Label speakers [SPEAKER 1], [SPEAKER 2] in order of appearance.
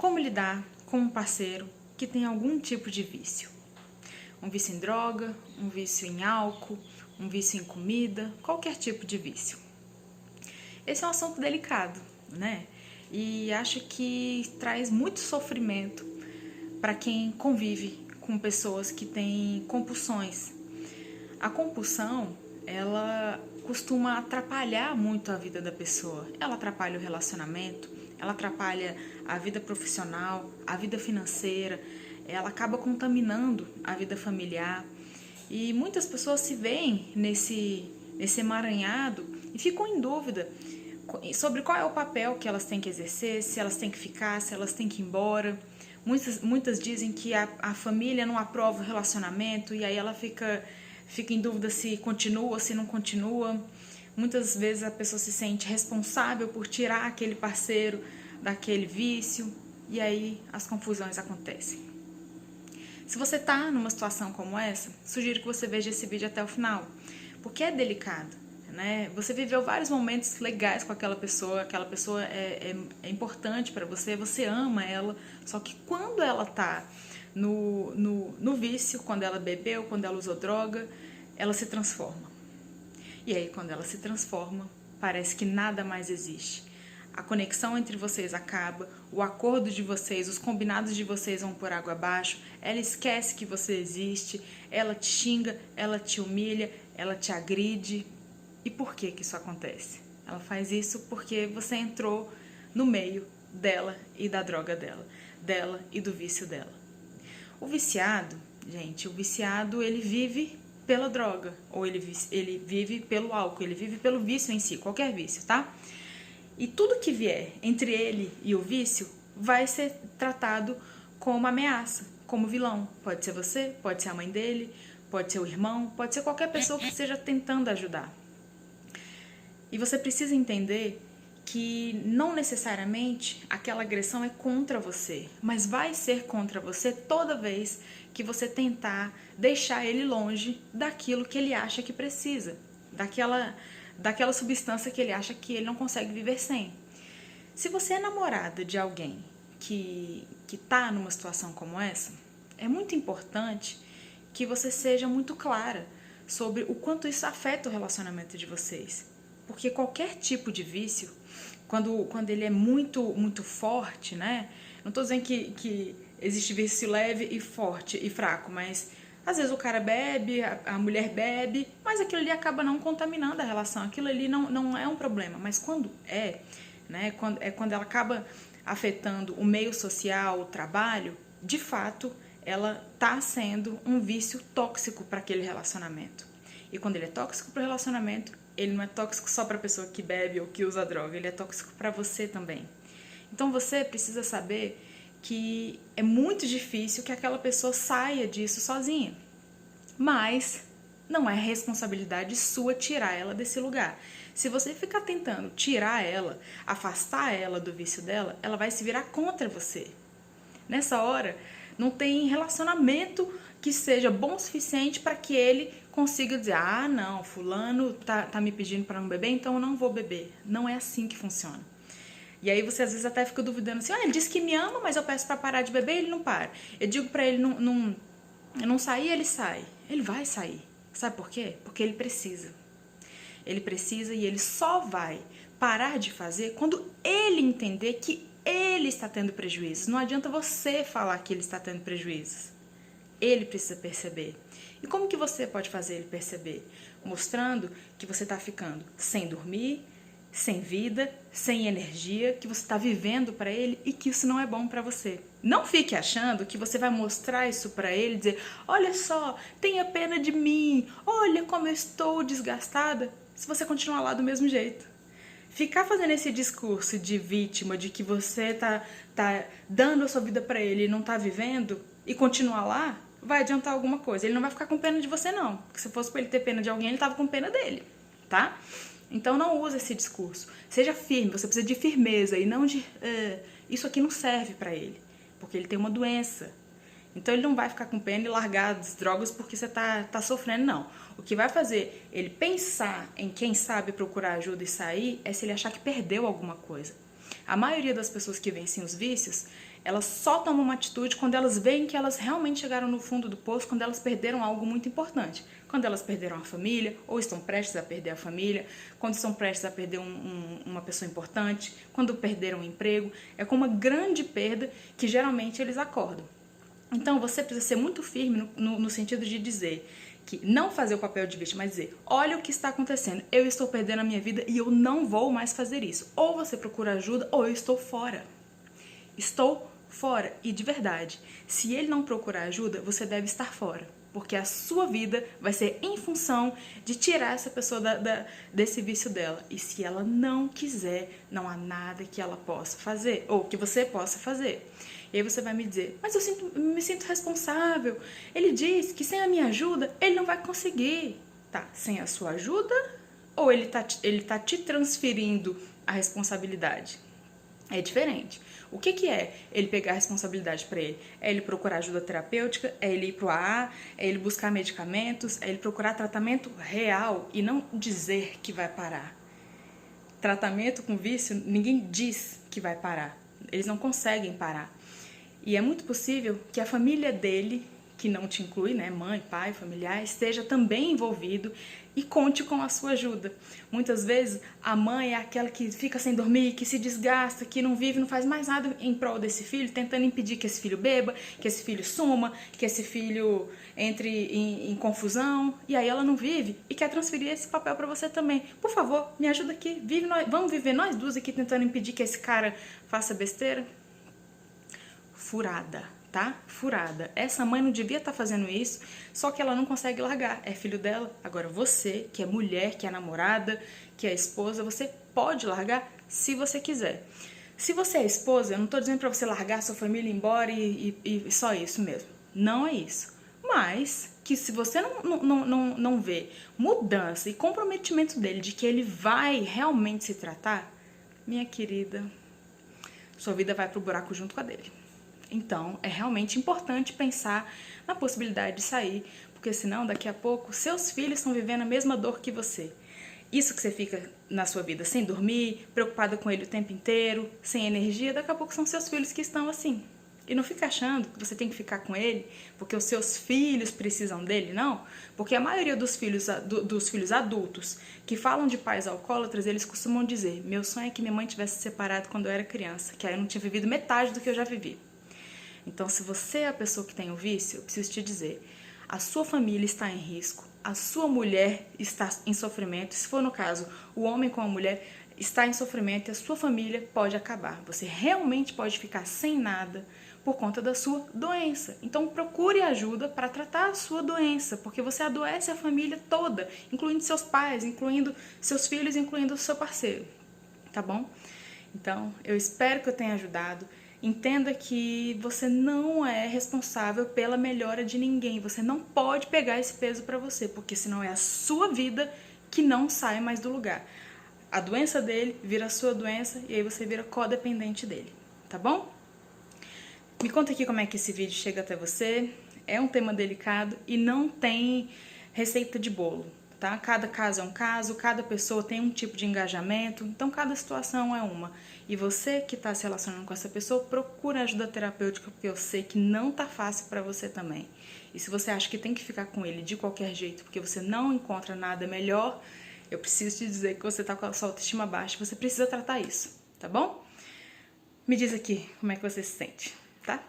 [SPEAKER 1] Como lidar com um parceiro que tem algum tipo de vício? Um vício em droga, um vício em álcool, um vício em comida, qualquer tipo de vício. Esse é um assunto delicado, né? E acho que traz muito sofrimento para quem convive com pessoas que têm compulsões. A compulsão, ela costuma atrapalhar muito a vida da pessoa. Ela atrapalha o relacionamento, ela atrapalha a vida profissional, a vida financeira, ela acaba contaminando a vida familiar. E muitas pessoas se veem nesse emaranhado e ficam em dúvida sobre qual é o papel que elas têm que exercer, se elas têm que ficar, se elas têm que ir embora. Muitas dizem que a família não aprova o relacionamento e aí ela fica em dúvida se continua ou se não continua. Muitas vezes a pessoa se sente responsável por tirar aquele parceiro daquele vício e aí as confusões acontecem. Se você está numa situação como essa, sugiro que você veja esse vídeo até o final, porque é delicado, né? Você viveu vários momentos legais com aquela pessoa é importante para você, você ama ela, só que quando ela está no vício, quando ela bebeu, quando ela usou droga, ela se transforma. E aí, quando ela se transforma, parece que nada mais existe. A conexão entre vocês acaba, o acordo de vocês, os combinados de vocês vão por água abaixo, ela esquece que você existe, ela te xinga, ela te humilha, ela te agride. E por que isso acontece? Ela faz isso porque você entrou no meio dela e da droga dela e do vício dela. O viciado, gente, ele vive pela droga, ou ele vive pelo álcool, ele vive pelo vício em si, qualquer vício, tá? E tudo que vier entre ele e o vício vai ser tratado como ameaça, como vilão. Pode ser você, pode ser a mãe dele, pode ser o irmão, pode ser qualquer pessoa que esteja tentando ajudar. E você precisa entender que não necessariamente aquela agressão é contra você, mas vai ser contra você toda vez que você tentar deixar ele longe daquilo que ele acha que precisa, daquela substância que ele acha que ele não consegue viver sem. Se você é namorada de alguém que está numa situação como essa, é muito importante que você seja muito clara sobre o quanto isso afeta o relacionamento de vocês. Porque qualquer tipo de vício, quando ele é muito forte, né? Não estou dizendo que existe vício leve e forte e fraco, mas às vezes o cara bebe, a mulher bebe, mas aquilo ali acaba não contaminando a relação, aquilo ali não é um problema. Mas quando né? Quando ela acaba afetando o meio social, o trabalho, de fato, ela está sendo um vício tóxico para aquele relacionamento. E quando ele é tóxico para o relacionamento, ele não é tóxico só para a pessoa que bebe ou que usa droga, ele é tóxico para você também. Então você precisa saber que é muito difícil que aquela pessoa saia disso sozinha. Mas não é responsabilidade sua tirar ela desse lugar. Se você ficar tentando tirar ela, afastar ela do vício dela, ela vai se virar contra você. Nessa hora, não tem relacionamento que seja bom o suficiente para que ele consiga dizer: ah, não, fulano tá me pedindo para não beber, então eu não vou beber. Não é assim que funciona. E aí você às vezes até fica duvidando assim: ele disse que me ama, mas eu peço para parar de beber, ele não para. Eu digo para ele não sair, ele sai. Ele vai sair. Sabe por quê? Porque ele precisa. Ele precisa e ele só vai parar de fazer quando ele entender que ele está tendo prejuízos. Não adianta você falar que ele está tendo prejuízos. Ele precisa perceber. E como que você pode fazer ele perceber? Mostrando que você está ficando sem dormir, sem vida, sem energia, que você está vivendo para ele e que isso não é bom para você. Não fique achando que você vai mostrar isso para ele e dizer: olha só, tenha pena de mim, olha como eu estou desgastada, se você continuar lá do mesmo jeito. Ficar fazendo esse discurso de vítima, de que você tá dando a sua vida para ele e não tá vivendo, e continuar lá, vai adiantar alguma coisa. Ele não vai ficar com pena de você, não. Porque se fosse para ele ter pena de alguém, ele tava com pena dele, tá? Então não use esse discurso. Seja firme, você precisa de firmeza e não de isso aqui não serve para ele, porque ele tem uma doença. Então ele não vai ficar com pena e largar as drogas porque você tá sofrendo, não. O que vai fazer ele pensar em quem sabe procurar ajuda e sair é se ele achar que perdeu alguma coisa. A maioria das pessoas que vencem os vícios, elas só tomam uma atitude quando elas veem que elas realmente chegaram no fundo do poço, quando elas perderam algo muito importante. Quando elas perderam a família, ou estão prestes a perder a família, quando estão prestes a perder uma pessoa importante, quando perderam o emprego. É com uma grande perda que geralmente eles acordam. Então você precisa ser muito firme no sentido de dizer que não fazer o papel de vítima, mas dizer, olha o que está acontecendo, eu estou perdendo a minha vida e eu não vou mais fazer isso. Ou você procura ajuda, ou eu estou fora. Estou fora. E de verdade, se ele não procurar ajuda, você deve estar fora. Porque a sua vida vai ser em função de tirar essa pessoa desse vício dela. E se ela não quiser, não há nada que ela possa fazer, ou que você possa fazer. E aí você vai me dizer, mas eu me sinto responsável. Ele diz que sem a minha ajuda, ele não vai conseguir. Tá, sem a sua ajuda, ou ele tá te transferindo a responsabilidade? É diferente. O que é ele pegar a responsabilidade para ele? É ele procurar ajuda terapêutica, é ele ir pro AA, é ele buscar medicamentos, é ele procurar tratamento real e não dizer que vai parar. Tratamento com vício, ninguém diz que vai parar. Eles não conseguem parar. E é muito possível que a família dele, que não te inclui, né, mãe, pai, familiar, esteja também envolvido e conte com a sua ajuda. Muitas vezes a mãe é aquela que fica sem dormir, que se desgasta, que não vive, não faz mais nada em prol desse filho, tentando impedir que esse filho beba, que esse filho suma, que esse filho entre em confusão, e aí ela não vive e quer transferir esse papel para você também. Por favor, me ajuda aqui, vamos viver nós duas aqui tentando impedir que esse cara faça besteira? Furada, tá? Furada. Essa mãe não devia estar fazendo isso, só que ela não consegue largar. É filho dela. Agora você, que é mulher, que é namorada, que é esposa, você pode largar se você quiser. Se você é esposa, eu não tô dizendo pra você largar sua família, ir embora e só isso mesmo. Não é isso. Mas que se você não vê mudança e comprometimento dele de que ele vai realmente se tratar, minha querida, sua vida vai pro buraco junto com a dele. Então, é realmente importante pensar na possibilidade de sair, porque senão, daqui a pouco, seus filhos estão vivendo a mesma dor que você. Isso que você fica na sua vida sem dormir, preocupada com ele o tempo inteiro, sem energia, daqui a pouco são seus filhos que estão assim. E não fica achando que você tem que ficar com ele porque os seus filhos precisam dele, não. Porque a maioria dos filhos adultos que falam de pais alcoólatras, eles costumam dizer, meu sonho é que minha mãe tivesse separado quando eu era criança, que aí eu não tinha vivido metade do que eu já vivi. Então, se você é a pessoa que tem o vício, eu preciso te dizer, a sua família está em risco, a sua mulher está em sofrimento, se for no caso, o homem com a mulher está em sofrimento e a sua família pode acabar. Você realmente pode ficar sem nada por conta da sua doença. Então, procure ajuda para tratar a sua doença, porque você adoece a família toda, incluindo seus pais, incluindo seus filhos, incluindo o seu parceiro, tá bom? Então, eu espero que eu tenha ajudado. Entenda que você não é responsável pela melhora de ninguém. Você não pode pegar esse peso para você, porque senão é a sua vida que não sai mais do lugar. A doença dele vira a sua doença e aí você vira codependente dele, tá bom? Me conta aqui como é que esse vídeo chega até você. É um tema delicado e não tem receita de bolo, tá? Cada caso é um caso, cada pessoa tem um tipo de engajamento, então cada situação é uma. E você que está se relacionando com essa pessoa, procura ajuda terapêutica, porque eu sei que não tá fácil para você também. E se você acha que tem que ficar com ele de qualquer jeito, porque você não encontra nada melhor, eu preciso te dizer que você tá com a sua autoestima baixa, você precisa tratar isso, tá bom? Me diz aqui como é que você se sente, tá?